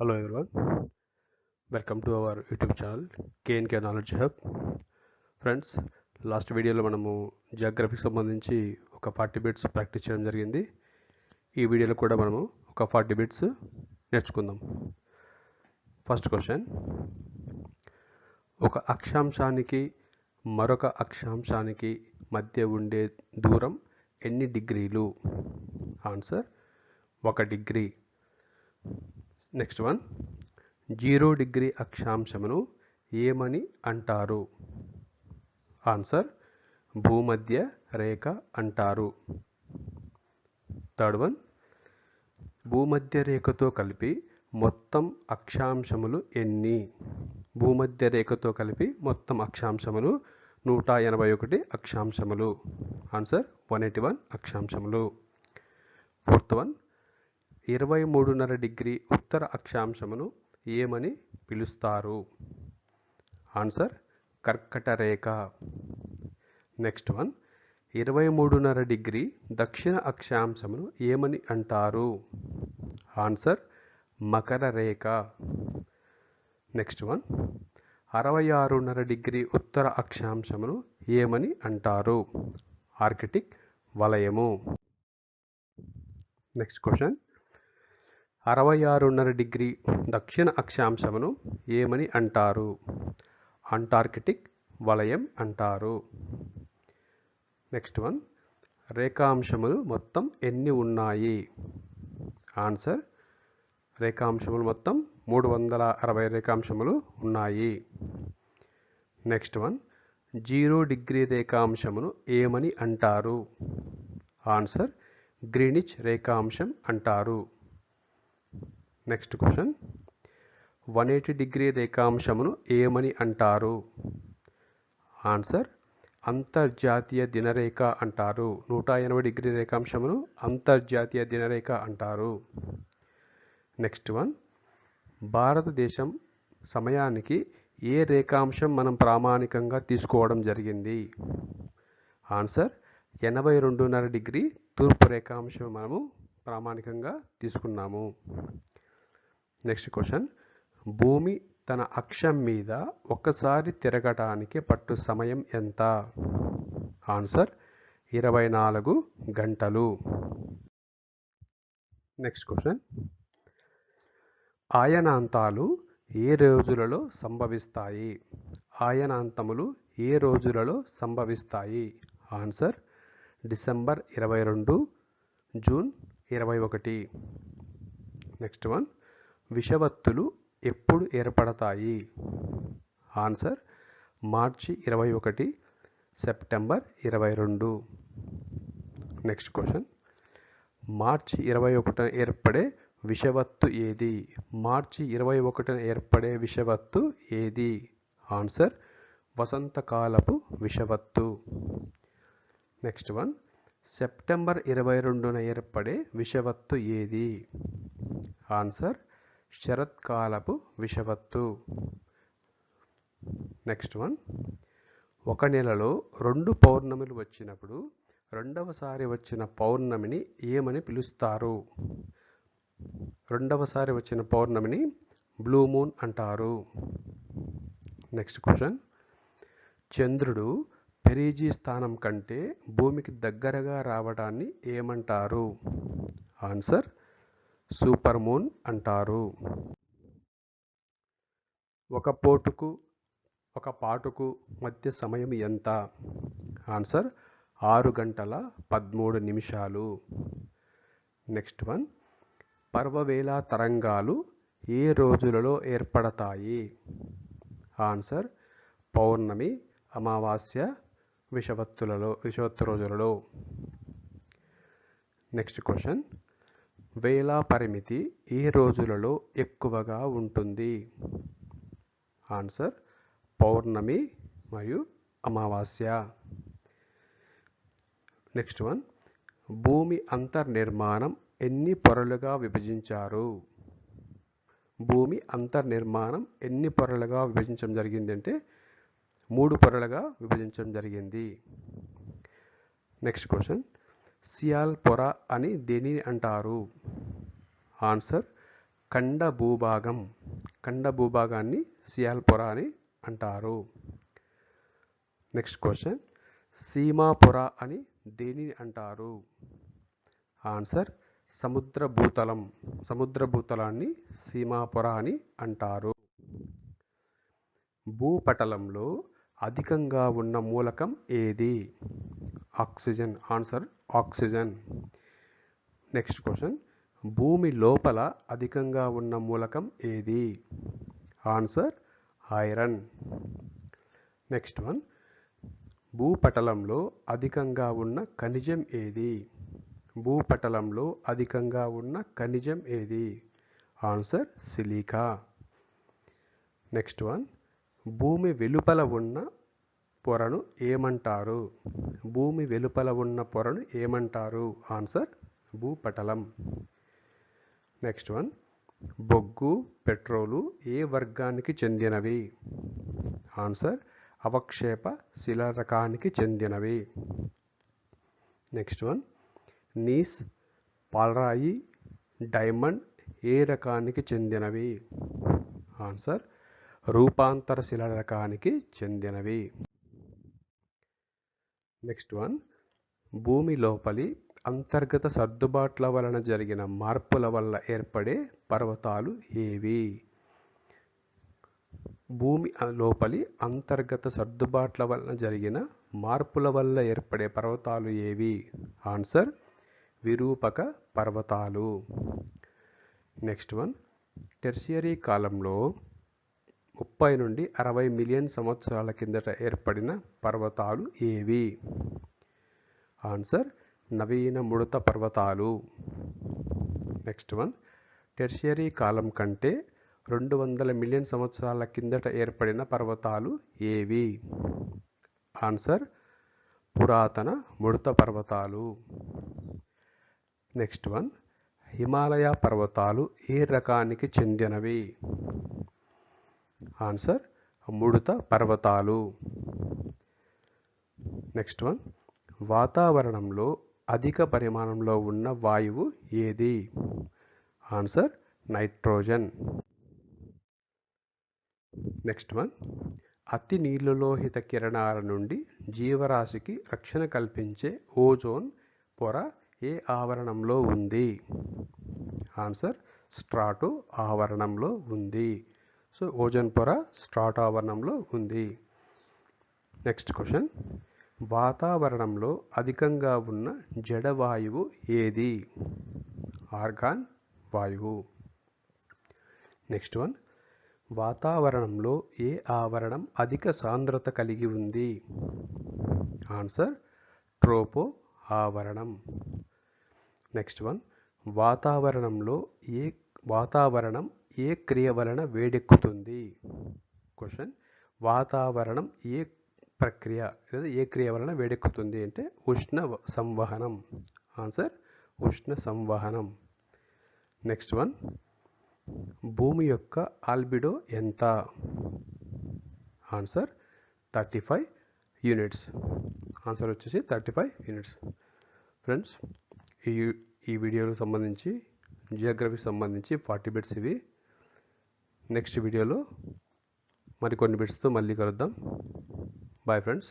Hello everyone, welcome to our YouTube channel KNK Knowledge Hub. Friends, last వీడియోలో మనము జియోగ్రఫీకి సంబంధించి ఒక 40 బిట్స్ ప్రాక్టీస్ చేయడం జరిగింది. ఈ వీడియోలో కూడా మనము ఒక 40 బిట్స్ నేర్చుకుందాం. ఫస్ట్ క్వశ్చన్, ఒక అక్షాంశానికి మరొక అక్షాంశానికి మధ్య ఉండే దూరం ఎన్ని డిగ్రీలు? Answer 1 degree. Next one, 0 degree అక్షాంశమును ఏమని అంటారు? ఆన్సర్ భూమధ్య రేఖ అంటారు. థర్డ్ వన్, భూమధ్య రేఖతో కలిపి మొత్తం అక్షాంశములు ఎన్ని? భూమధ్య రేఖతో కలిపి మొత్తం అక్షాంశములు 181 అక్షాంశములు. ఆన్సర్ 181 అక్షాంశములు. ఫోర్త్ వన్, 23.5 డిగ్రీ ఉత్తర అక్షాంశమును ఏమని పిలుస్తారు? ఆన్సర్ కర్కట రేఖ. నెక్స్ట్ వన్, 23.5 డిగ్రీ దక్షిణ అక్షాంశమును ఏమని అంటారు? ఆన్సర్ మకర రేఖ. నెక్స్ట్ వన్, 66.5 డిగ్రీ ఉత్తర అక్షాంశమును ఏమని అంటారు? ఆర్కిటిక్ వలయము. నెక్స్ట్ క్వశ్చన్, 66.5 డిగ్రీ దక్షిణ అక్షాంశమును ఏమని అంటారు? అంటార్కిటిక్ వలయం అంటారు. నెక్స్ట్ వన్, రేఖాంశములు మొత్తం ఎన్ని ఉన్నాయి? ఆన్సర్ రేఖాంశములు మొత్తం 360 రేఖాంశములు ఉన్నాయి. నెక్స్ట్ వన్, 0 డిగ్రీ రేఖాంశమును ఏమని అంటారు? ఆన్సర్ గ్రీనిచ్ రేఖాంశం అంటారు. నెక్స్ట్ క్వశ్చన్, 180 డిగ్రీ రేఖాంశమును ఏమని అంటారు? ఆన్సర్ అంతర్జాతీయ దినరేఖ అంటారు. 180 డిగ్రీ రేఖాంశమును అంతర్జాతీయ దినరేఖ అంటారు. నెక్స్ట్ వన్, భారతదేశం సమయానికి ఏ రేఖాంశం మనం ప్రామాణికంగా తీసుకోవడం జరిగింది? ఆన్సర్ 82.5 డిగ్రీ తూర్పు రేఖాంశం మనము ప్రామాణికంగా తీసుకున్నాము. నెక్స్ట్ క్వశ్చన్, భూమి తన అక్షం మీద ఒకసారి తిరగటానికి పట్టు సమయం ఎంత? ఆన్సర్ 24 గంటలు. నెక్స్ట్ క్వశ్చన్, ఆయనాంతాలు ఏ రోజులలో సంభవిస్తాయి? ఆయనాంతములు ఏ రోజులలో సంభవిస్తాయి? Answer December 22, June 21. Next one, విషవత్తులు ఎప్పుడు ఏర్పడతాయి? ఆన్సర్ మార్చి 21, సెప్టెంబర్ 22. నెక్స్ట్ క్వశ్చన్, మార్చి 21 ఏర్పడే విషవత్తు ఏది? మార్చి 21 ఏర్పడే విషవత్తు ఏది? ఆన్సర్ వసంతకాలపు విషవత్తు. నెక్స్ట్ వన్, సెప్టెంబర్ 22 ఏర్పడే విషవత్తు ఏది? ఆన్సర్ శరత్కాలపు విషవత్తు. నెక్స్ట్ వన్, ఒక నెలలో 2 పౌర్ణములు వచ్చినప్పుడు రెండవసారి వచ్చిన పౌర్ణమిని ఏమని పిలుస్తారు? రెండవసారి వచ్చిన పౌర్ణమిని బ్లూ మూన్ అంటారు. నెక్స్ట్ క్వశ్చన్, చంద్రుడు పెరీజీ స్థానం కంటే భూమికి దగ్గరగా రావడాన్ని ఏమంటారు? ఆన్సర్ సూపర్ మూన్ అంటారు. ఒక పాటుకు మధ్య సమయం ఎంత? ఆన్సర్ 6 గంటల 13 నిమిషాలు. నెక్స్ట్ వన్, పర్వవేళ తరంగాలు ఏ రోజులలో ఏర్పడతాయి? ఆన్సర్ పౌర్ణమి, అమావాస్య, విషవత్తు రోజులలో. నెక్స్ట్ క్వశ్చన్, వేళ పరిమితి ఏ రోజులలో ఎక్కువగా ఉంటుంది? ఆన్సర్ పౌర్ణమి మరియు అమావాస్య. నెక్స్ట్ వన్, భూమి అంతర్నిర్మాణం ఎన్ని పొరలుగా విభజించారు? భూమి అంతర్నిర్మాణం ఎన్ని పొరలుగా విభజించడం జరిగింది అంటే 3 పొరలుగా విభజించడం జరిగింది. నెక్స్ట్ క్వశ్చన్, సియాల్ పొర అని దేనిని అంటారు? ఆన్సర్ ఖండ భూభాగం, ఖండ భూభాగాన్ని సియాల్ పొర అని అంటారు. నెక్స్ట్ క్వశ్చన్, సీమా పొర అని దేనిని అంటారు? ఆన్సర్ సముద్ర భూతలం, సముద్ర భూతలాన్ని సీమా పొర అని అంటారు. భూపటలంలో అధికంగా ఉన్న మూలకం ఏది? Oxygen. Answer oxygen. Next question, భూమి లోపల అధికంగా ఉన్న మూలకం ఏది? Answer iron. నెక్స్ట్ వన్, భూపటలంలో అధికంగా ఉన్న ఖనిజం ఏది? భూపటలంలో అధికంగా ఉన్న ఖనిజం ఏది? Answer silica. నెక్స్ట్ వన్, భూమి వెలుపల ఉన్న పొరను ఏమంటారు? భూమి వెలుపల ఉన్న పొరను ఏమంటారు? ఆన్సర్ భూపటలం. నెక్స్ట్ వన్, బొగ్గు, పెట్రోలు ఏ వర్గానికి చెందినవి? ఆన్సర్ అవక్షేప శిల రకానికి చెందినవి. నెక్స్ట్ వన్, నీస్, పాలరాయి, డైమండ్ ఏ రకానికి చెందినవి? ఆన్సర్ రూపాంతర శిల రకానికి చెందినవి. నెక్స్ట్ వన్, భూమి లోపలి అంతర్గత సర్దుబాట్ల వలన జరిగిన మార్పుల వల్ల ఏర్పడే పర్వతాలు ఏవి? భూమి లోపలి అంతర్గత సర్దుబాట్ల వలన జరిగిన మార్పుల వల్ల ఏర్పడే పర్వతాలు ఏవి? ఆన్సర్ విరూపక పర్వతాలు. నెక్స్ట్ వన్, టెర్షియరీ కాలంలో 30 నుండి 60 మిలియన్ సంవత్సరాల కిందట ఏర్పడిన పర్వతాలు ఏవి? ఆన్సర్ నవీన ముడత పర్వతాలు. నెక్స్ట్ వన్, టెర్షియరీ కాలం కంటే 200 మిలియన్ సంవత్సరాల కిందట ఏర్పడిన పర్వతాలు ఏవి? ఆన్సర్ పురాతన ముడత పర్వతాలు. నెక్స్ట్ వన్, హిమాలయ పర్వతాలు ఏ రకానికి చెందినవి? ఆన్సర్ ముడత పర్వతాలు. నెక్స్ట్ వన్, వాతావరణంలో అధిక పరిమాణంలో ఉన్న వాయువు ఏది? Answer nitrogen. నెక్స్ట్ వన్, అతి నీలలోహిత కిరణాల నుండి జీవరాశికి రక్షణ కల్పించే ఓజోన్ పొర ఏ ఆవరణంలో ఉంది? ఆన్సర్ స్ట్రాటో ఆవరణంలో ఉంది. సో ఓజోన్ పొర స్ట్రాటో ఆవరణంలో ఉంది. నెక్స్ట్ క్వశ్చన్, వాతావరణంలో అధికంగా ఉన్న జడవాయువు ఏది? ఆర్గాన్ వాయువు. నెక్స్ట్ వన్, వాతావరణంలో ఏ ఆవరణం అధిక సాంద్రత కలిగి ఉంది? ఆన్సర్ ట్రోపో ఆవరణం. నెక్స్ట్ వన్, వాతావరణం ఏ క్రియ వలన వేడెక్కుతుంది? క్వశ్చన్, వాతావరణం ఏ ప్రక్రియ లేదా ఏ క్రియ వలన వేడెక్కుతుంది అంటే ఉష్ణ సంవహనం. ఆన్సర్ ఉష్ణ సంవహనం. నెక్స్ట్ వన్, భూమి యొక్క ఆల్బిడో ఎంత? Answer 35 units. ఆన్సర్ వచ్చేసి 35 యూనిట్స్. ఫ్రెండ్స్, ఈ వీడియోకి సంబంధించి జియోగ్రఫీకి సంబంధించి 40 బిట్స్ ఇవి. నెక్స్ట్ వీడియోలో మరికొన్ని బిట్స్తో మళ్ళీ కలుద్దాం. Bye friends.